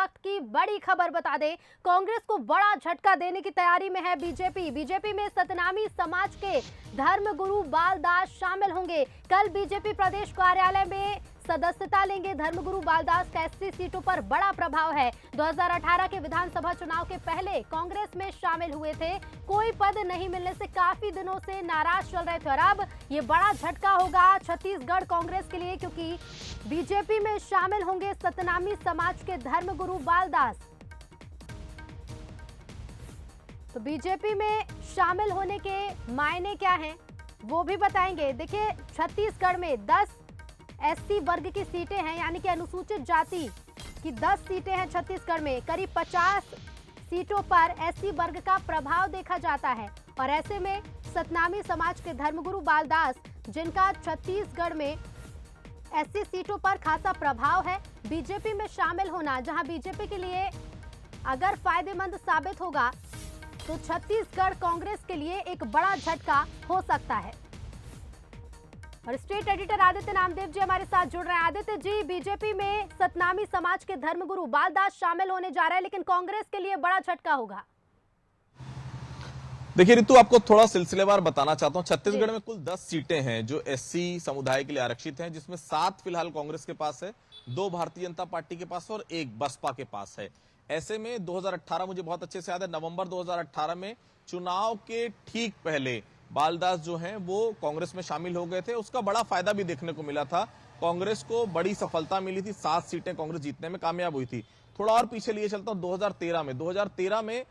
वक्त की बड़ी खबर बता दें, कांग्रेस को बड़ा झटका देने की तैयारी में है बीजेपी। बीजेपी में सतनामी समाज के धर्मगुरु बालदास शामिल होंगे। कल बीजेपी प्रदेश कार्यालय में सदस्यता लेंगे। धर्मगुरु बालदास का 80 सीटों पर बड़ा प्रभाव है। 2018 के विधानसभा चुनाव के पहले कांग्रेस में शामिल हुए थे। कोई पद नहीं मिलने से काफी दिनों से नाराज चल रहे थे और अब ये बड़ा झटका होगा छत्तीसगढ़ कांग्रेस के लिए, क्योंकि बीजेपी में शामिल होंगे सतनामी समाज के धर्मगुरु बालदास। तो बीजेपी में शामिल होने के मायने क्या हैं वो भी बताएंगे। देखिए, छत्तीसगढ़ में 10 एससी वर्ग की सीटें हैं, यानी कि अनुसूचित जाति की 10 सीटें हैं छत्तीसगढ़ में। करीब 50 सीटों पर एससी वर्ग का प्रभाव देखा जाता है और ऐसे में सतनामी समाज के धर्मगुरु बालदास, जिनका छत्तीसगढ़ में एससी सीटों पर खासा प्रभाव है, बीजेपी में शामिल होना जहां बीजेपी के लिए अगर फायदेमंद साबित होगा तो छत्तीसगढ़ कांग्रेस के लिए एक बड़ा झटका हो सकता है। और स्टेट एडिटर आदित्य नामदेव जी हमारे साथ जुड़ रहे हैं। आदित्य जी, बीजेपी में सतनामी समाज के धर्मगुरु बालदास शामिल होने जा रहे हैं, लेकिन कांग्रेस के लिए बड़ा झटका होगा। देखिए रितु, आपको थोड़ा सिलसिलेवार बताना चाहता हूं। छत्तीसगढ़ में कुल 10 सीटें हैं जो एससी समुदाय के लिए आरक्षित हैं, जिसमें 7 फिलहाल कांग्रेस के पास है, 2 भारतीय जनता पार्टी के पास और 1 बसपा के पास है। ऐसे में 2018, मुझे बहुत अच्छे से याद है, नवंबर 2018 में चुनाव के ठीक पहले बालदास जो हैं वो कांग्रेस में शामिल हो गए थे। उसका बड़ा फायदा भी देखने को मिला था। कांग्रेस को बड़ी सफलता मिली थी, 7 सीटें कांग्रेस जीतने में कामयाब हुई थी। थोड़ा और पीछे लिए चलता हूं, 2013 में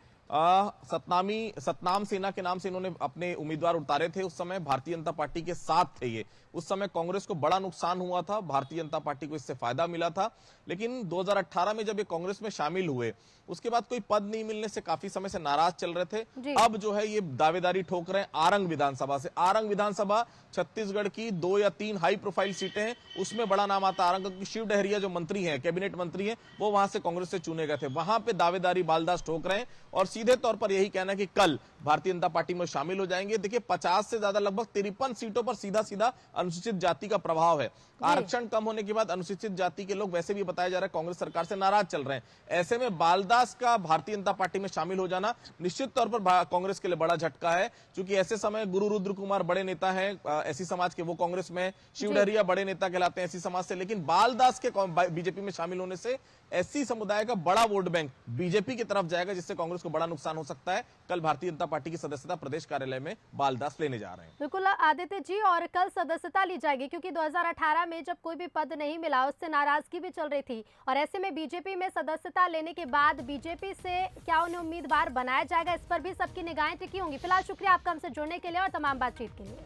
सतनाम सेना के नाम से इन्होंने अपने उम्मीदवार उतारे थे। उस समय भारतीय जनता पार्टी के साथ थे ये। उस समय कांग्रेस को बड़ा नुकसान हुआ था, भारतीय जनता पार्टी को इससे फायदा मिला था। लेकिन 2018 में जब ये कांग्रेस में शामिल हुए, उसके बाद कोई पद नहीं मिलने से काफी समय से नाराज चल रहे थे। अब जो है ये दावेदारी ठोक रहे हैं आरंग विधानसभा से। आरंग विधानसभा छत्तीसगढ़ की 2 या 3 हाई प्रोफाइल सीटें हैं, उसमें बड़ा नाम आता आरंग, क्योंकि शिव डहरिया जो मंत्री हैं, कैबिनेट मंत्री हैं, वो वहां से कांग्रेस से चुने गए थे। वहां पे दावेदारी बालदास ठोक रहे हैं और सीधे तौर पर यही कहना है कि कल भारतीय जनता पार्टी में शामिल हो जाएंगे। देखिए, 50 से ज्यादा, लगभग 53 सीटों पर सीधा सीधा अनुसूचित जाति का प्रभाव है। आरक्षण कम होने के बाद अनुसूचित जाति के लोग वैसे भी बताया जा रहा है कांग्रेस सरकार से नाराज चल रहे हैं। ऐसे में बालदास का भारतीय जनता पार्टी में शामिल हो जाना निश्चित तौर पर कांग्रेस के लिए बड़ा झटका है, क्योंकि ऐसे समय गुरु रुद्र कुमार बड़े नेता हैं एससी समाज के, वो कांग्रेस में, शिव डहरिया बड़े नेता कहलाते हैं एससी समाज से। लेकिन बालदास के बीजेपी में शामिल होने से एससी समुदाय का बड़ा वोट बैंक बीजेपी की तरफ जाएगा, जिससे कांग्रेस को बड़ा नुकसान हो सकता है। कल भारतीय जनता पार्टी की सदस्यता प्रदेश कार्यालय में बालदास लेने जा रहे हैं। बिल्कुल आदित्य जी, और कल सदस्यता ली जाएगी, क्योंकि 2018 में जब कोई भी पद नहीं मिला उससे नाराजगी भी चल रही थी और ऐसे में बीजेपी में सदस्यता लेने के बाद बीजेपी से क्या उन्हें उम्मीदवार बनाया जाएगा, इस पर भी सबकी निगाहें टिकी होंगी। फिलहाल शुक्रिया आपका हमसे जुड़ने के लिए और तमाम बातचीत के लिए।